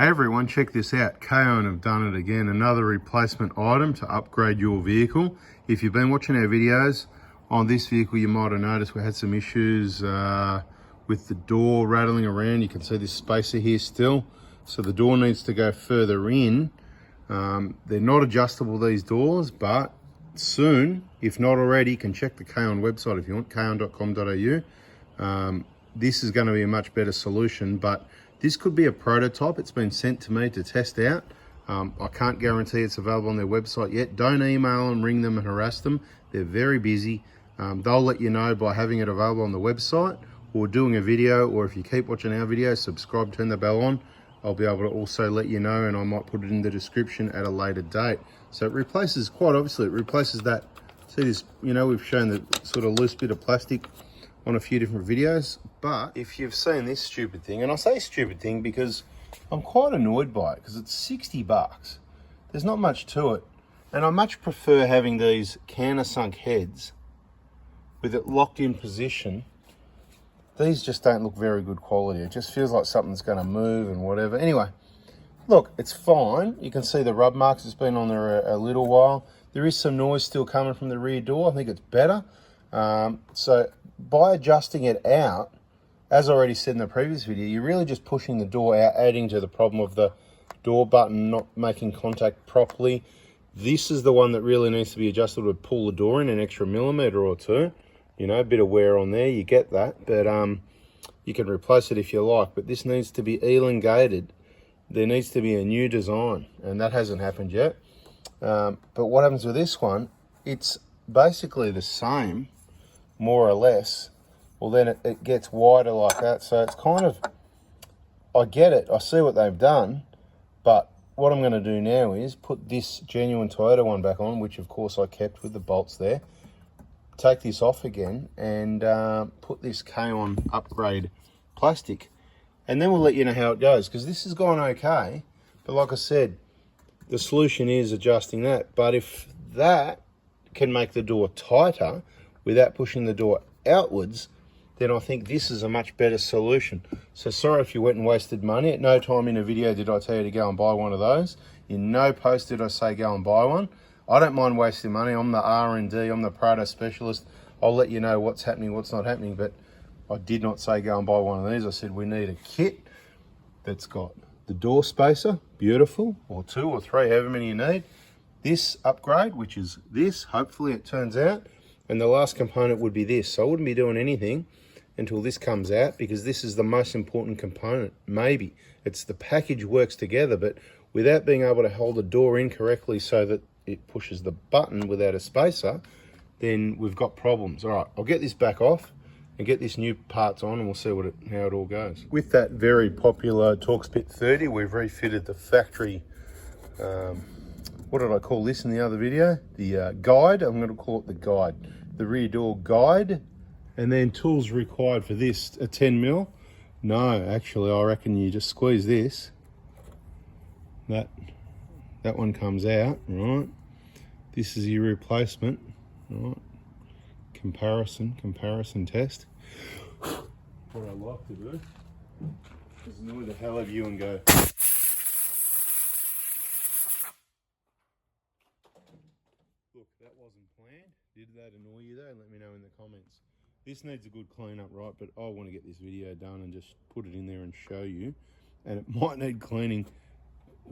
Hey everyone, check this out. KAON have done it again. Another replacement item to upgrade your vehicle. If you've been watching our videos on this vehicle, you might have noticed we had some issues with the door rattling around. You can see this spacer here still. So the door needs to go further in. They're not adjustable, these doors, but soon, if not already, you can check the KAON website if you want, kaon.com.au. This is going to be a much better solution, but this could be a prototype. It's been sent to me to test out. I can't guarantee it's available on their website yet. Don't email them, ring them and harass them. They're very busy. They'll let you know by having it available on the website or doing a video, or if you keep watching our videos, subscribe, turn the bell on. I'll be able to also let you know, and I might put it in the description at a later date. So it replaces, quite obviously, it replaces that. See this, you know, we've shown the sort of loose bit of plastic on a few different videos, but if you've seen this stupid thing, and I say stupid thing because I'm quite annoyed by it, because it's 60 bucks. There's not much to it, and I much prefer having these countersunk heads with it locked in position. These just don't look very good quality. It just feels like something's going to move and whatever. Anyway, look, it's fine. You can see the rub marks. It's been on there a little while. There is some noise still coming from the rear door. I think it's better. So by adjusting it out, as I already said in the previous video, you're really just pushing the door out, adding to the problem of the door button not making contact properly. This is the one that really needs to be adjusted to pull the door in an extra millimetre or two. You know, a bit of wear on there, you get that, but you can replace it if you like. But this needs to be elongated. There needs to be a new design, and that hasn't happened yet. But what happens with this one, it's basically the same, more or less. Well, then it gets wider like that. So it's kind of, I get it, I see what they've done, but what I'm going to do now is put this genuine Toyota one back on, which of course I kept with the bolts there. Take this off again and put this KAON upgrade plastic, and then we'll let you know how it goes, because this has gone okay, but like I said, the solution is adjusting that. But if that can make the door tighter without pushing the door outwards, then I think this is a much better solution. So sorry if you went and wasted money. At no time in a video did I tell you to go and buy one of those. In no post did I say go and buy one. I don't mind wasting money. I'm the R&D, I'm the PITA specialist. I'll let you know what's happening, what's not happening, but I did not say go and buy one of these. I said we need a kit that's got the door spacer, beautiful, or 2 or 3, however many you need. This upgrade, which is this, hopefully it turns out, and the last component would be this. So I wouldn't be doing anything until this comes out, because this is the most important component, maybe. It's the package works together, but without being able to hold the door in correctly so that it pushes the button without a spacer, then we've got problems. All right, I'll get this back off and get this new parts on, and we'll see how it all goes. With that very popular TorqueSpit 30, we've refitted the factory, what did I call this in the other video? The guide. I'm going to call it the guide. The rear door guide. And then tools required for this, a 10mm. No, actually, I reckon you just squeeze this. That one comes out, right? This is your replacement, right? Comparison test. What I like to do is annoy the hell out of you and go. Look, that wasn't planned. Did that annoy you though? Let me know in the comments. This needs a good clean up, right? But I want to get this video done and just put it in there and show you. And it might need cleaning.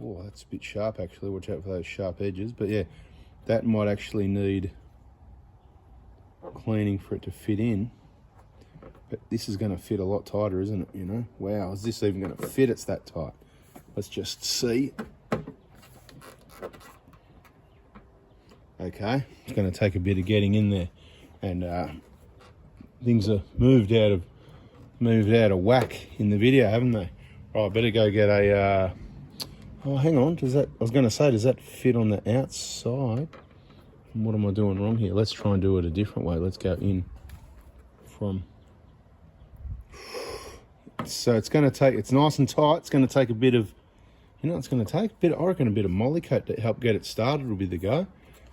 Oh, that's a bit sharp actually. Watch out for those sharp edges. But yeah, that might actually need cleaning for it to fit in. But this is going to fit a lot tighter, isn't it? You know, wow, is this even going to fit? It's that tight. Let's just see. Okay, it's going to take a bit of getting in there, and things are moved out of whack in the video, haven't they? Right, I better go get a. Oh, hang on. Does that? I was going to say, does that fit on the outside? What am I doing wrong here? Let's try and do it a different way. Let's go in from. So it's going to take. It's nice and tight. It's going to take a bit of. You know, it's going to take a bit. I reckon a bit of Molycote to help get it started will be the go,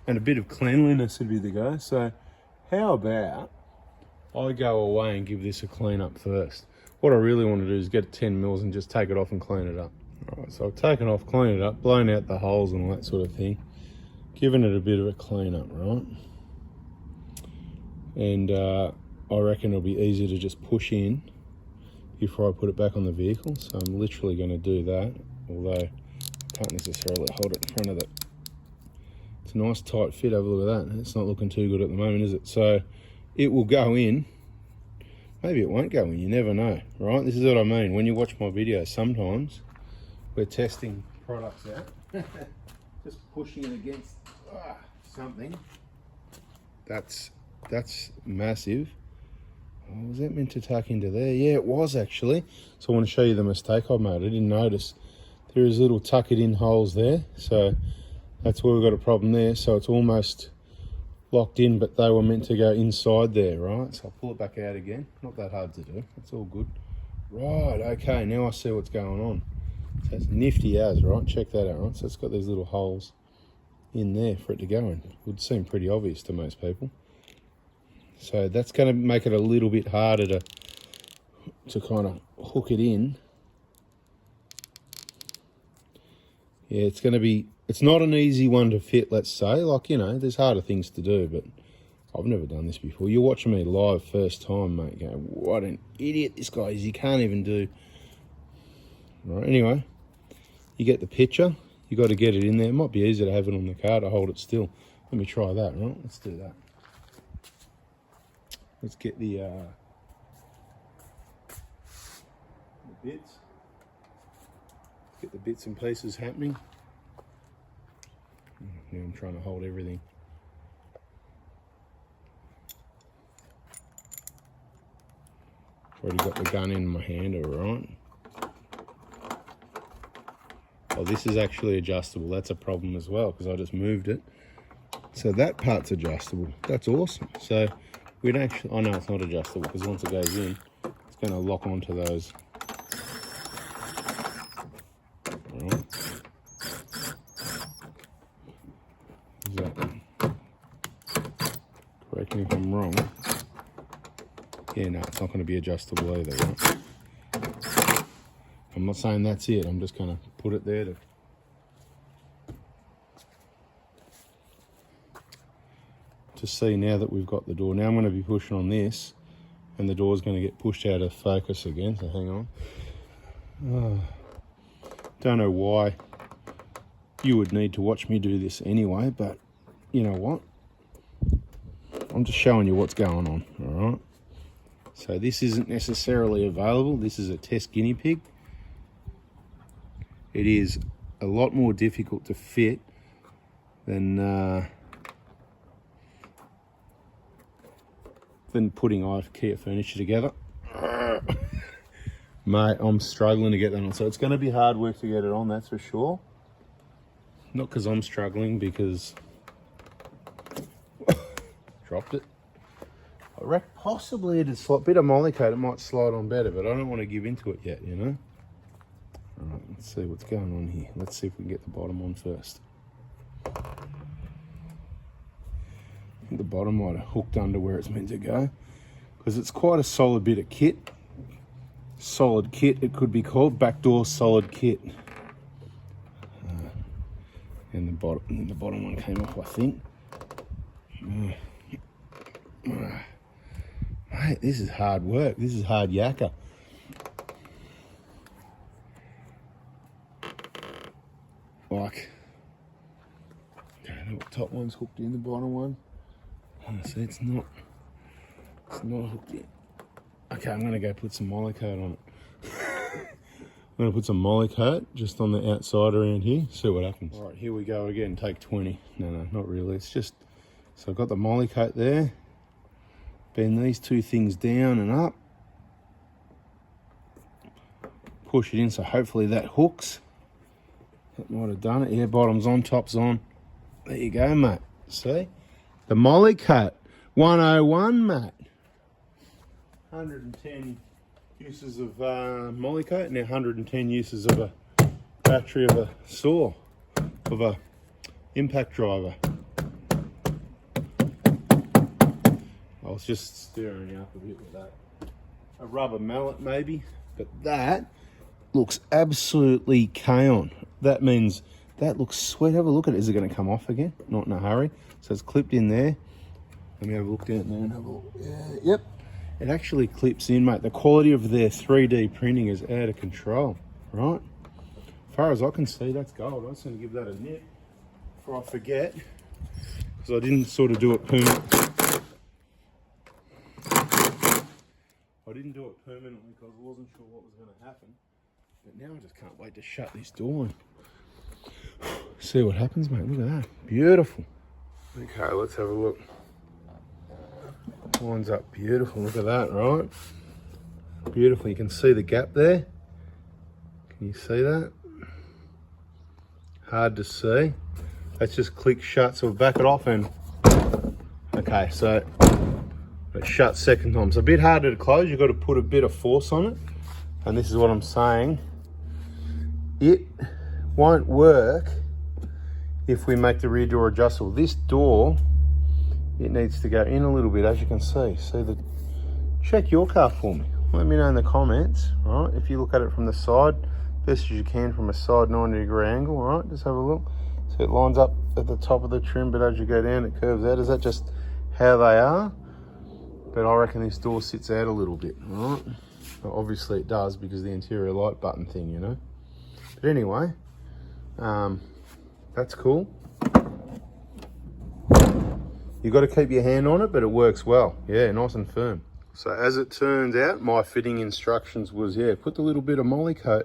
and a bit of cleanliness would be the go. So, how about I go away and give this a clean up first? What I really want to do is get 10mm and just take it off and clean it up. Alright, so I've taken off, cleaned it up, blown out the holes and all that sort of thing. Given it a bit of a clean up, right? And I reckon it'll be easier to just push in before I put it back on the vehicle. So I'm literally going to do that, although I can't necessarily hold it in front of it. It's a nice tight fit, have a look at that. It's not looking too good at the moment, is it? So it will go in. Maybe it won't go in, you never know, right? This is what I mean. When you watch my videos, sometimes we're testing products out. Just pushing it against something. That's massive. Oh, was that meant to tuck into there? Yeah, it was actually. So I want to show you the mistake I made. I didn't notice. There is little tuck it in holes there. So that's where we've got a problem there. So it's almost locked in, but they were meant to go inside there, right? So I'll pull it back out again. Not that hard to do. It's all good. Right, okay, now I see what's going on. So it's nifty as, right? Check that out, right? So it's got these little holes in there for it to go in. It would seem pretty obvious to most people. So that's going to make it a little bit harder to kind of hook it in. Yeah, it's going to be, it's not an easy one to fit, let's say. Like, you know, there's harder things to do, but I've never done this before. You're watching me live first time, mate, going, what an idiot this guy is. He can't even do. Right, anyway, you get the picture. You got to get it in there. It might be easier to have it on the car to hold it still. Let me try that, right? Let's do that. Let's get the bits. Get the bits and pieces happening. Now I'm trying to hold everything. Already got the gun in my hand, alright. Oh, this is actually adjustable. That's a problem as well because I just moved it. So that part's adjustable. That's awesome. So we'd actually, oh no, it's not adjustable because once it goes in, it's going to lock onto those. Alright. Correct me if I'm wrong. Yeah, no, it's not going to be adjustable either, right? I'm not saying that's it. I'm just going to put it there to see now that we've got the door. Now I'm going to be pushing on this and the door's going to get pushed out of focus again, so hang on. Don't know why you would need to watch me do this anyway, but you know what? I'm just showing you what's going on, all right? So this isn't necessarily available. This is a test guinea pig. It is a lot more difficult to fit than putting IKEA furniture together. Mate, I'm struggling to get that on. So it's going to be hard work to get it on, that's for sure. Not because I'm struggling, because dropped it. I reckon possibly it is a bit of Molycote, it might slide on better, but I don't want to give into it yet, you know. All right, let's see what's going on here. Let's see if we can get the bottom on first. I think the bottom might have hooked under where it's meant to go, because it's quite a solid bit of kit. Solid kit, it could be called. Backdoor solid kit. And the bottom one came off, I think. Mate, this is hard work. This is hard yakka. Like, okay, the top one's hooked in, the bottom one. See, it's not hooked in. Okay, I'm gonna go put some Molycote on it. I'm gonna put some Molycote just on the outside around here, see what happens. All right, here we go again, take 20. No, not really, it's just, so I've got the Molycote there. Bend these two things down and up. Push it in, so hopefully that hooks. That might have done it. Yeah, bottom's on, top's on. There you go, mate. See? The Molycote 101, mate. 110 uses of Molycote, now 110 uses of a battery of a saw, of a impact driver. I was just stirring up a bit with that. A rubber mallet maybe, but that looks absolutely KAON. That means that looks sweet. Have a look at it. Is it going to come off again? Not in a hurry. So it's clipped in there. Let me have a look down there and have a look. Yeah, yep. It actually clips in, mate. The quality of their 3D printing is out of control, right? As far as I can see, that's gold. I'm just going to give that a nip before I forget, because I didn't sort of do it permanently. I didn't do it permanently because I wasn't sure what was going to happen. But now I just can't wait to shut this door and see what happens, mate. Look at that. Beautiful. Okay, let's have a look. Lines up beautiful. Look at that, right? Beautiful. You can see the gap there. Can you see that? Hard to see. Let's just click shut. So we'll back it off and... Okay, so it shuts second time. It's a bit harder to close. You've got to put a bit of force on it. And this is what I'm saying. It won't work if we make the rear door adjustable. This door, it needs to go in a little bit, as you can see. Check your car for me. Let me know in the comments, right? If you look at it from the side, best as you can from a side 90-degree angle, right? Just have a look. So it lines up at the top of the trim, but as you go down, it curves out. Is that just how they are? But I reckon this door sits out a little bit, right? Well, obviously it does because the interior light button thing, you know? But anyway, that's cool. You've got to keep your hand on it, but it works well. Yeah, nice and firm. So as it turns out, my fitting instructions was, yeah, put the little bit of Molycote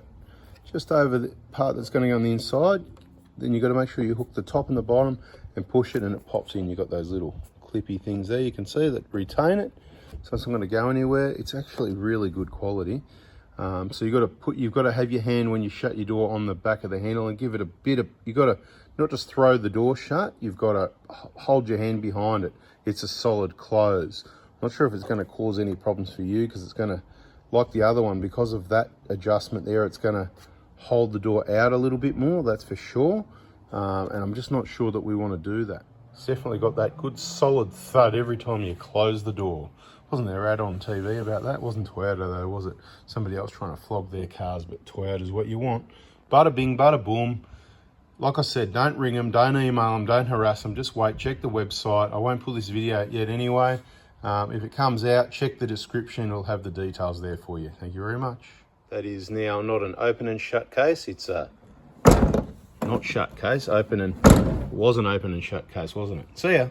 just over the part that's going to go on the inside. Then you've got to make sure you hook the top and the bottom and push it and it pops in. You've got those little clippy things there. You can see that retain it. So it's not going to go anywhere. It's actually really good quality. So you've got to have your hand when you shut your door on the back of the handle and give it a bit of, you've got to not just throw the door shut, you've got to hold your hand behind it. It's a solid close. I'm not sure if it's going to cause any problems for you because it's going to, like the other one, because of that adjustment there, it's going to hold the door out a little bit more, that's for sure. And I'm just not sure that we want to do that. It's definitely got that good solid thud every time you close the door. Wasn't there an ad on TV about that? It wasn't Toyota though, was it? Somebody else trying to flog their cars, but Toyota's what you want. Bada bing, bada boom. Like I said, don't ring them, don't email them, don't harass them. Just wait, check the website. I won't pull this video out yet anyway. If it comes out, check the description. It'll have the details there for you. Thank you very much. That is now not an open and shut case. It's a not shut case, open and, it was an open and shut case, wasn't it? See ya.